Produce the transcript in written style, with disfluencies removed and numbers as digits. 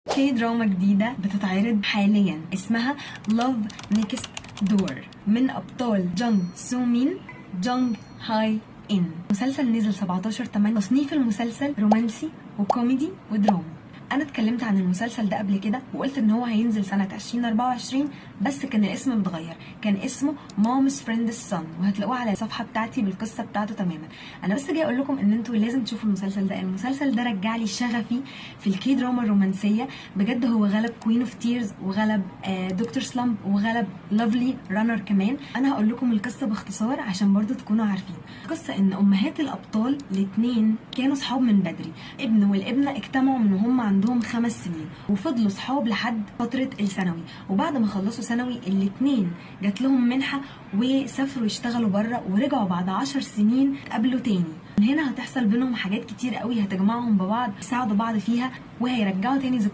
في دراما جديدة بتتعرض حاليا اسمها Love Next Door من أبطال جونج سو مين جونج هاي إن. مسلسل نزل 17/8. تصنيف المسلسل رومانسي وكوميدي ودراما. انا اتكلمت عن المسلسل ده قبل كده وقلت ان هو هينزل سنة 2024، بس كان الاسم متغير، كان اسمه مامز فريند سون، وهتلاقوه على الصفحة بتاعتي بالقصة بتاعته تماما. انا بس جاي اقول لكم ان انتوا لازم تشوفوا المسلسل ده. المسلسل ده رجع لي شغفي في الكي دراما الرومانسية بجد. هو غلب كوين اوف تيرز وغلب دكتور سلامب وغلب لافلي رانر كمان. انا هقول لكم القصة باختصار عشان برضو تكونوا عارفين. القصة ان امهات الابطال الاثنين كانوا صحاب من بدري. ابن والابنة اجتمعوا من هم عندهم 5 سنين وفضلوا صحاب لحد فترة الثانوي، وبعد ما خلصوا ثانوي الاثنين جات لهم منحة وسافروا يشتغلوا بره، ورجعوا بعد 10 سنين اتقابلوا تاني. من هنا هتحصل بينهم حاجات كتير قوي هتجمعهم ببعض، يساعدوا بعض فيها، وهيرجعوا تاني ذكريات